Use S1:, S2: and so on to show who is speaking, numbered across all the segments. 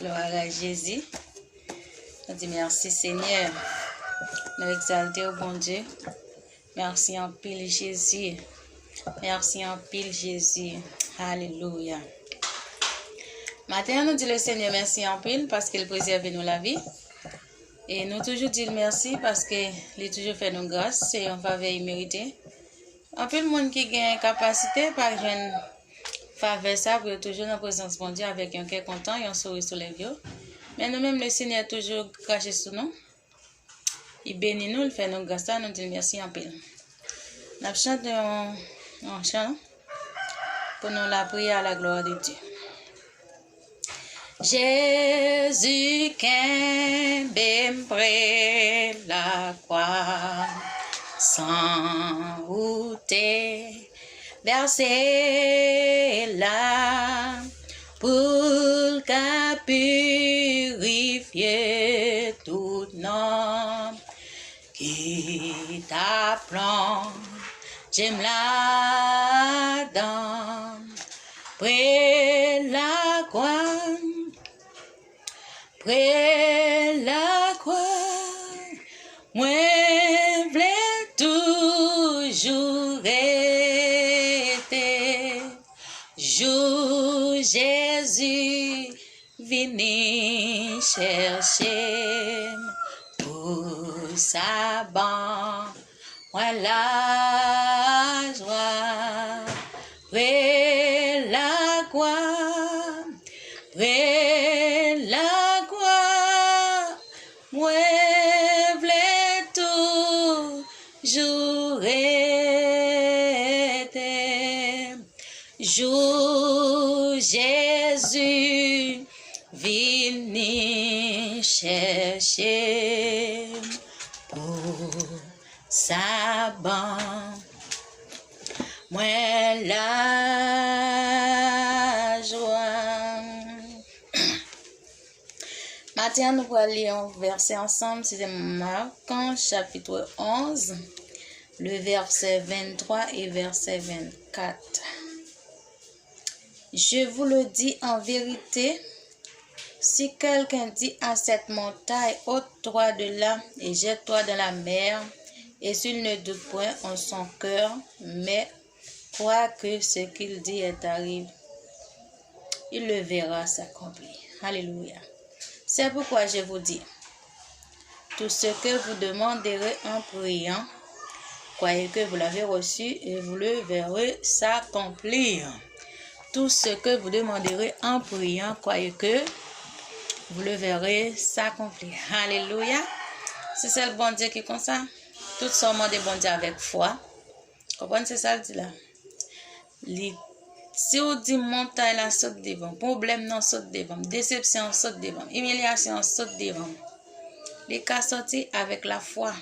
S1: Gloire à Jésus. On dit merci Seigneur. Nous exaltons au bon Dieu. Merci en pile Jésus. Merci en pile Jésus. Alléluia. Matin, nous dit le Seigneur merci en pile parce qu'il préserve nous la vie. Et nous toujours dit merci parce qu'il a toujours fait nous grâce. C'est un faveur mérité. En peu de monde qui a une capacité, par exemple, faveur ça pour toujours dans la présence de Dieu avec un cœur content et un sourire sur les yeux. Mais nous-mêmes, le Seigneur toujours caché sur nous. Il bénit nous, il fait nous grâce, nous dit merci en pile. Nous chantons un chant pour nous la prière à la gloire de Dieu. Jésus qui près la croix, sans route versé là, pour qu'à purifier tout nom qui t'apprend, j'aime la dame, près la croix. Près la croix, moi v'lais toujours être. Jour Jésus vini chercher pour sa banque, moi la joie. Près la croix, près la croix, moi v'lais toujours être. Jour Jésus vini chercher pour sa banque, moi la joie. Maintenant, nous allons lire un verset ensemble, c'est Marc, chapitre 11, le verset 23 et verset 24. Je vous le dis en vérité, si quelqu'un dit à cette montagne, ôte-toi de là et jette-toi dans la mer, et s'il ne doute point en son cœur, mais croit que ce qu'il dit est arrivé, il le verra s'accomplir. Alléluia. C'est pourquoi je vous dis, tout ce que vous demanderez en priant, croyez que vous l'avez reçu et vous le verrez s'accomplir. Tout ce que vous demanderez en priant, croyez que vous le verrez s'accomplir. Alléluia. C'est ça le bon Dieu qui est comme ça. Tout ça, demandez bon Dieu avec foi. Comprenez, c'est ça le dit là. Si on dit montagne la saute devant, problème non saute devant, déception saute devant, humiliation saute devant, les cas sortis avec la foi.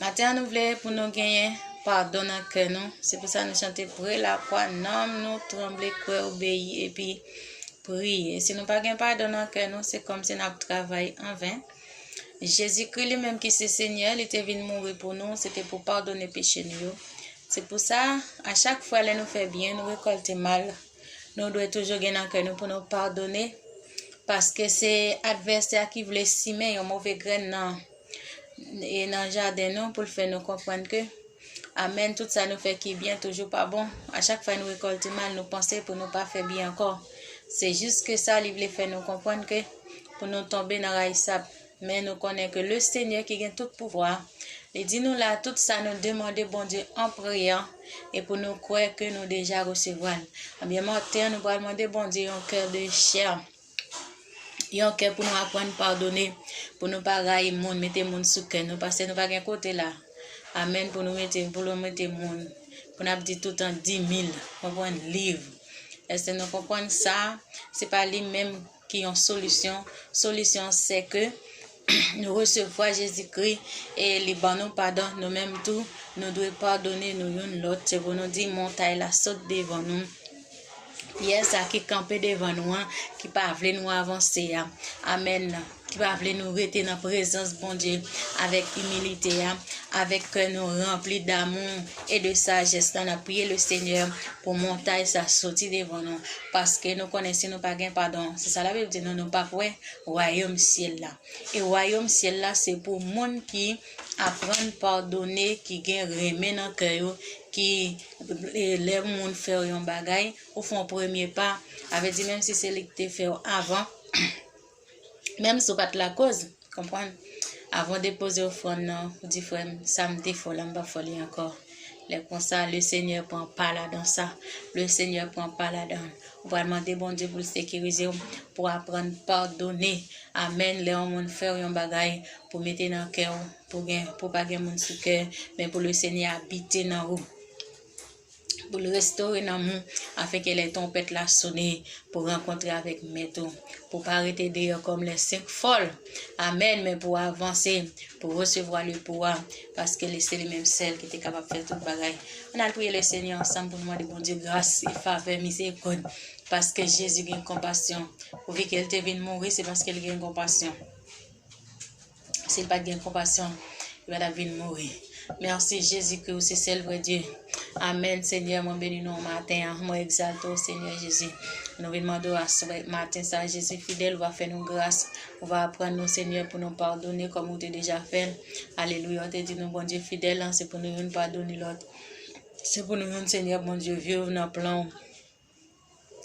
S1: Maintenant nous voulons pour nous gagner pardon dans cœur nous. C'est pour ça que nous chantons près la croix, non nous trembler, croire, obéir et puis prier. Si nous pas gagner pardon dans cœur nous, c'est comme si nous travaillons en vain. Jésus-Christ lui-même qui c'est Seigneur, il était venu mourir pour nous, c'était pour pardonner péché nous. C'est pour ça, à chaque fois que nous fait bien, nous récoltons mal. Nous devons toujours gagner dans cœur nous pour nous pardonner. Parce que c'est l'adversaire qui voulait semer un mauvais grain dans le jardin nous pour le faire nous comprendre que Amen, tout ça nous fait qui bien, toujours pas bon. À chaque fois nous récoltons mal, nous pensons pour nous pas faire bien encore. C'est juste que ça, il voulait faire nous comprendre que pour nous tomber dans la sable. Mais nous connaissons que le Seigneur qui a tout pouvoir. Et dis-nous là, tout ça nous demande bon Dieu en priant et pour nous croire que nous déjà recevoir. Eh bien, maintenant, nous allons demander bon Dieu un cœur de chair. Et un cœur pour nous apprendre à pardonner, pour nous pas railler le monde, mettre le monde sous cœur, nous parce que nous pas un côté là. Amen, pour nous mettre le monde, pour nous dire tout le temps 10 000, comprendre livre. Est-ce que nous comprenons ça? C'est pas lui-même qui ont solution. Solution, c'est que nous recevons Jésus-Christ et les nous pardon, nous-mêmes tout, nous devons pardonner nous l'autre. C'est pour nous dire, montagne la saute devant nous. Pierre ça qui campait devant nous, qui pas voulu nous avancer. Amen. Qui va nous rester dans la présence bon Dieu avec humilité, avec cœur nous rempli d'amour et de sagesse. On a prié le Seigneur pour montagne ça sortir devant nous. Parce que nous connaissons nous pas gain pardon. C'est ça la Bible dit nous pas pour royaume ciel là. Et royaume ciel là c'est pour monde qui apprendre pardonner, qui gain remet dans cœur, qui les monde faire un bagay au fond premier pas avait dit même si c'est lui qui fait avant même si pas la cause comprendre avant de déposer offrande non dit frère ça me défaut là pas folie encore les comme ça le Seigneur prend pas là dans ça le Seigneur prend pas là dedans on va demander bon Dieu pour le sécuriser pour apprendre pardonner amen les monde faire un bagay pour mettre dans cœur pour pas gain monde sous cœur mais pour le Seigneur habiter dans vous pour le restaurer dans nous afin que les tempêtes la sonner pour rencontrer avec métaux pour pas arrêter d'ailleurs comme les 5 folles amen mais pour avancer pour recevoir le pouvoir parce que c'est les mêmes celles qui étaient capables de faire tout bagaille on a prié le Seigneur ensemble pour nous demander bon Dieu grâce et faveur miséricorde parce que Jésus a compassion pour vu qu'elle te vient mourir c'est parce qu'elle a compassion s'il pas de compassion il va venir mourir. Merci Jésus-Christ, c'est celle vrai Dieu. Amen, Seigneur, mon béni nous matin, moi exalte au Seigneur Jésus. Nous demandons à ce matin, ça Jésus fidèle va faire nous grâce. On va apprendre nous, Seigneur, pour nous pardonner comme on t'a déjà fait. Alléluia, on te dit nous, bon Dieu fidèle, c'est pour nous pardonner l'autre. C'est pour nous, Seigneur, bon Dieu, vivre dans plan.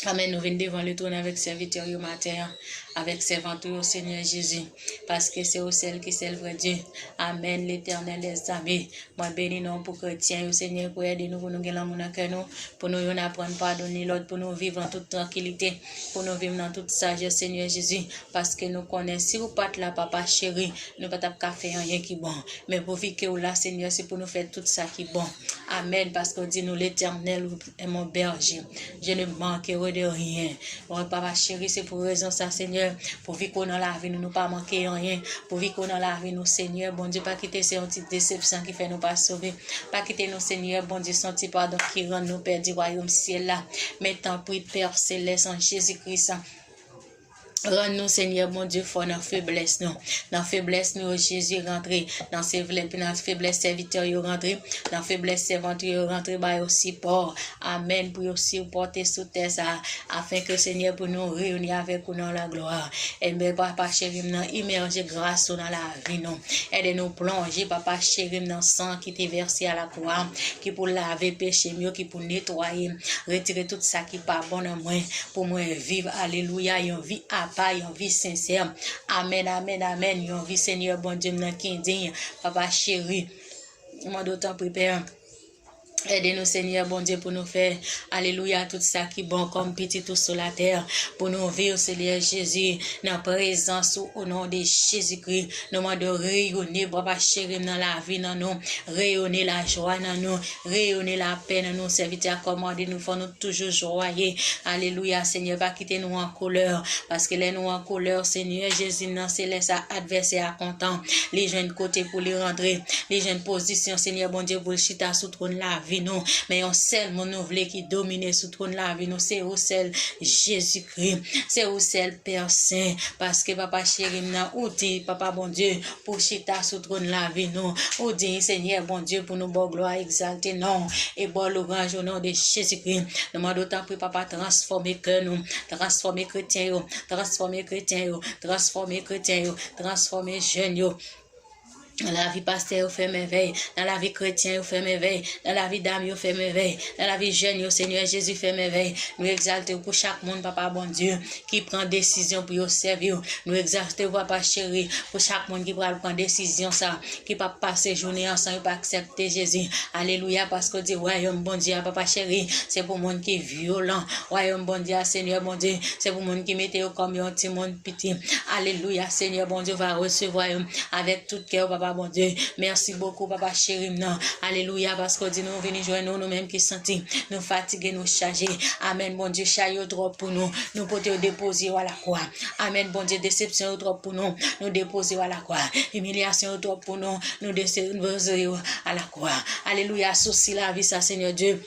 S1: Amen, nous venons devant le trône avec serviteur au matin, avec servante au Seigneur Jésus, parce que c'est au ciel qui c'est le vrai Dieu. Amen, l'éternel des amis. Moi, bénis nous pour chrétiens, au Seigneur, pour aider nous, pour nous gagner l'amour dans nous, pour nous apprendre à pardonner l'autre, pour nous vivre en toute tranquillité, pour nous vivre dans toute sagesse, Seigneur Jésus, parce que nous connaissons, si vous pas là, papa chéri, nous ne pouvons pas faire rien qui est bon. Mais pour vivre que là, Seigneur, c'est pour nous faire tout ça qui est bon. Amen, parce qu'on dit nous, l'éternel est mon berger. Je ne manquerai de rien. Mon papa chéri, c'est pour raison ça, Seigneur, pour vivre qu'on a la vie, nous ne pas manquer rien, pour vivre qu'on a la vie, nous, Seigneur, bon Dieu, pas quitter ces petites déceptions qui fait nous pas sauver, pas quitter nous, Seigneur, bon Dieu, senti pardon qui rend nous perdre du royaume ciel là, maintenant, puis Père céleste en Jésus-Christ. Rends-nous, Seigneur, mon Dieu, fort dans faiblesse, nous. Dans faiblesse, nous, Jésus, rentré. Dans faiblesse, serviteur, il rentré. Dans faiblesse, servante, il rentré, bah, aussi, port. Amen. Pour aussi porter sous terre, ça, afin que, Seigneur, pour nous réunir avec nous dans la gloire. Et bien, papa chéri, nous, immerger grâce dans la vie, nous. Aidez-nous plonger, papa chéri, dans le sang qui t'est versé à la croix, qui pour laver péché mieux, qui pour nettoyer, retirer tout ça qui pas bon en moi, pour moi vivre, alléluia, une vie à une vie sincère. Amen, amen, amen. Une vie, Seigneur, bon Dieu, qui digne. Papa chéri, moi d'autant prépare. Aidez-nous, Seigneur, bon Dieu, pour nous faire, alléluia, tout ça qui est bon comme petit tout sur la terre, pour nous vivre, Seigneur Jésus, dans la présence au nom de Jésus-Christ, nous demandons de rayonner, papa chéri, dans la vie, dans nous, rayonner la joie, dans nous, rayonner la paix, dans nous, serviteurs, commander, nous faisons toujours joyer, alléluia, Seigneur, pas quitter nous en couleur, parce que les nous en couleur, Seigneur Jésus, non, c'est les adversaires contents, les jeunes côtés pour les rentrer, les jeunes positions, Seigneur, bon Dieu, pour le chita sous trône la vie. Nous, mais on seul mon nouvelé qui domine sous trône la vie nous, c'est au seul Jésus-Christ, c'est au seul Père Saint, parce que papa chéri n'a outil papa bon Dieu pour chita sous trône la vie nous, ou dit Seigneur bon Dieu pour nous bon gloire exalter non et bon louange au nom de Jésus-Christ. Nous demandons autant pour papa transformer que nous, transformer chrétiens, transformer chrétiens, transformer chrétiens, transformer jeunes. Dans la vie pasteur, vous faites merveille. Dans la vie chrétien, vous faites merveille. Dans la vie d'âme, vous faites merveille. Dans la vie jeune, au Seigneur Jésus fait merveille. Nous exaltons pour chaque monde, papa bon Dieu, qui prend décision pour vous servir. Nous exaltons, papa chéri, pour chaque monde qui prend décision, ça, qui va passer journée ensemble, pas accepter Jésus. Alléluia, parce que dit, royaume bon Dieu, papa chéri, c'est pour monde qui est violent. Royaume bon Dieu, Seigneur bon Dieu, c'est pour monde qui mettez comme un petit monde petit. Alléluia, Seigneur bon Dieu, va recevoir avec tout cœur, papa bon Dieu. Merci beaucoup, papa chéri. Alléluia, parce que dit nous venons joindre nous-mêmes qui sentis, nous fatigués, nous chargés. Amen, bon Dieu, chariot trop pour nous. Nous pouvons déposer à la croix. Amen, bon Dieu, déception trop pour nous. Nous déposer à la croix. Humiliation trop pour nous. Nous déposer à la croix. Alléluia, souci la vie, ça, Seigneur Dieu.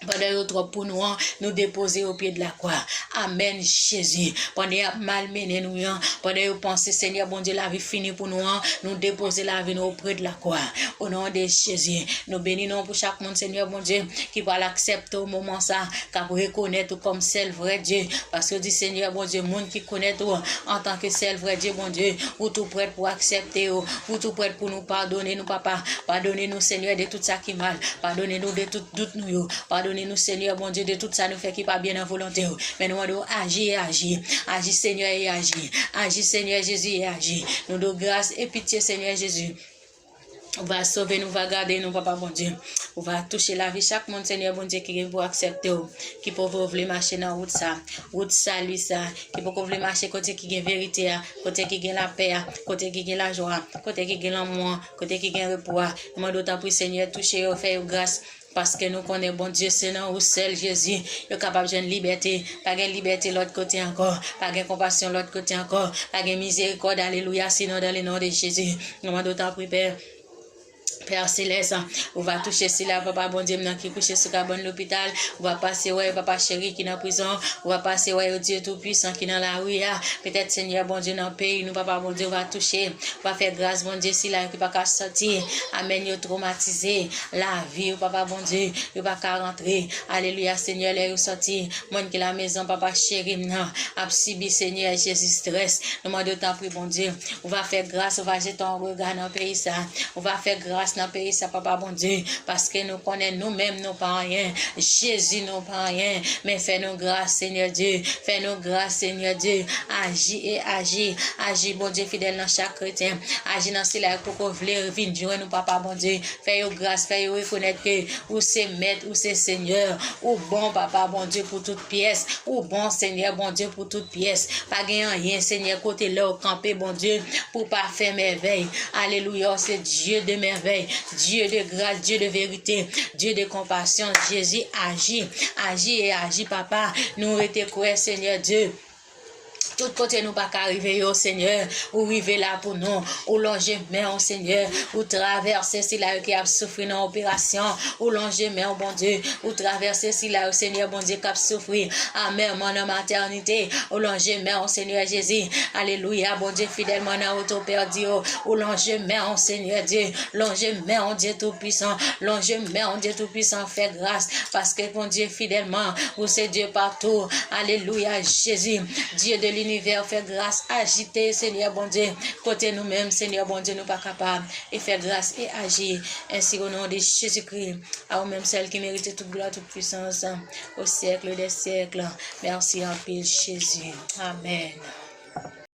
S1: Pendant trop pour nous, nous déposer au pied de la croix. Amen, Jésus. Pendant malmené nous, pendant vous pensez, Seigneur, bon Dieu, la vie finie pour nous, nous déposer la vie auprès de la croix. Au nom de Jésus, nous bénissons pour chaque monde, Seigneur, bon Dieu, qui va l'accepter au moment ça, qui va reconnaître comme seul vrai Dieu. Parce que dit, Seigneur, bon Dieu, monde qui connaît tout en tant que seul vrai Dieu, bon Dieu, ou tout prêt pour accepter, ou tout prêt pour nous pardonner, nous, papa. Pardonnez-nous, Seigneur, de tout ça qui mal. Pardonnez-nous de tout doute, nous, pardonnez-nous, Seigneur, bon Dieu, de tout ça nous fait qui pas bien en volonté. Mais nous devons agir et agir. Agis, Seigneur, et agir. Agis, Seigneur Jésus, et agir. Nous devons grâce et pitié, Seigneur Jésus. On va sauver, nous va garder, nous, papa, bon Dieu. On va toucher la vie chaque monde, Seigneur, bon Dieu, qui peut accepter, qui peut vouloir marcher dans la route ça, lui, ça, qui peut vouloir marcher côté qui a vérité, côté qui a la paix, côté qui a la joie, côté qui a l'amour, côté qui a le repos. Nous demandons d'autant plus, Seigneur, toucher, faire grâce. Parce que nous connaissons, bon Dieu, c'est non ou seul Jésus, il est capable de une liberté, pas de liberté l'autre côté encore, pas de compassion l'autre côté encore, pas de miséricorde, alléluia, sinon dans le nom de Jésus. Nous demandons d'autant plus, Père. Père Céleste, on va toucher si là, papa, bon Dieu, qui est couché sur le l'hôpital, on va passer, ouais, papa chéri qui est en prison, on va passer, ouais, au Dieu Tout-Puissant qui est dans la rue, peut-être, Seigneur, bon Dieu, dans le pays, nous, papa, bon Dieu, on va toucher, on va faire grâce, bon Dieu, si là, qui va pas sortir, amen, il traumatisé, la vie, papa, bon Dieu, il va pas rentrer, alléluia, Seigneur, les sortir, mon qui la maison, papa chéri, non, absibi, Seigneur, Jésus, stress, nous demandons tant pris, bon Dieu, on va faire grâce, on va jeter un regard dans le pays, ça, on va faire grâce dans le pays, ça, papa, bon Dieu, parce que nous connaissons nous-mêmes, nous pas rien, Jésus, nous pas rien, mais fais-nous grâce, Seigneur Dieu, fais-nous grâce, Seigneur Dieu, agis et agis, agis, bon Dieu, fidèle dans chaque chrétien, agis dans cela pour qu'on voulait venir, nous, papa, bon Dieu, fais-nous grâce, fais-nous reconnaître que, ou c'est maître, ou c'est Seigneur, ou bon, papa, bon Dieu, pour toute pièce, ou bon, Seigneur, bon Dieu, pour toute pièce, pas gagner rien, Seigneur, côté là, au campé, bon Dieu, pour pas faire merveille, alléluia, c'est Dieu de merveille, Dieu de grâce, Dieu de vérité, Dieu de compassion, Jésus agit, agit et agit, papa. Nous étions quoi, Seigneur Dieu? Tout côté nous pas arriver au Seigneur, ou arriver là pour nous, ou longer main au Seigneur, ou traverser si là qui a souffert dans l'opération, ou longer main au bon Dieu, ou traverser si là au Seigneur bon Dieu qui a souffert, amen, mon maternité, ou longer main au Seigneur Jésus, alléluia, bon Dieu fidèlement dans auto perdu, ou longer main au Seigneur Dieu, longer main au Dieu tout puissant, longer main au Dieu tout puissant, fait grâce, parce que bon Dieu fidèlement, ou c'est Dieu partout, alléluia, Jésus, Dieu de l'univers, fait grâce, agiter, Seigneur bon Dieu, côté nous-mêmes, Seigneur bon Dieu, nous pas capables, et faire grâce et agir, ainsi au nom de Jésus-Christ, à vous-même, celle qui mérite toute gloire, toute puissance, au siècle des siècles. Merci en paix, Jésus. Amen.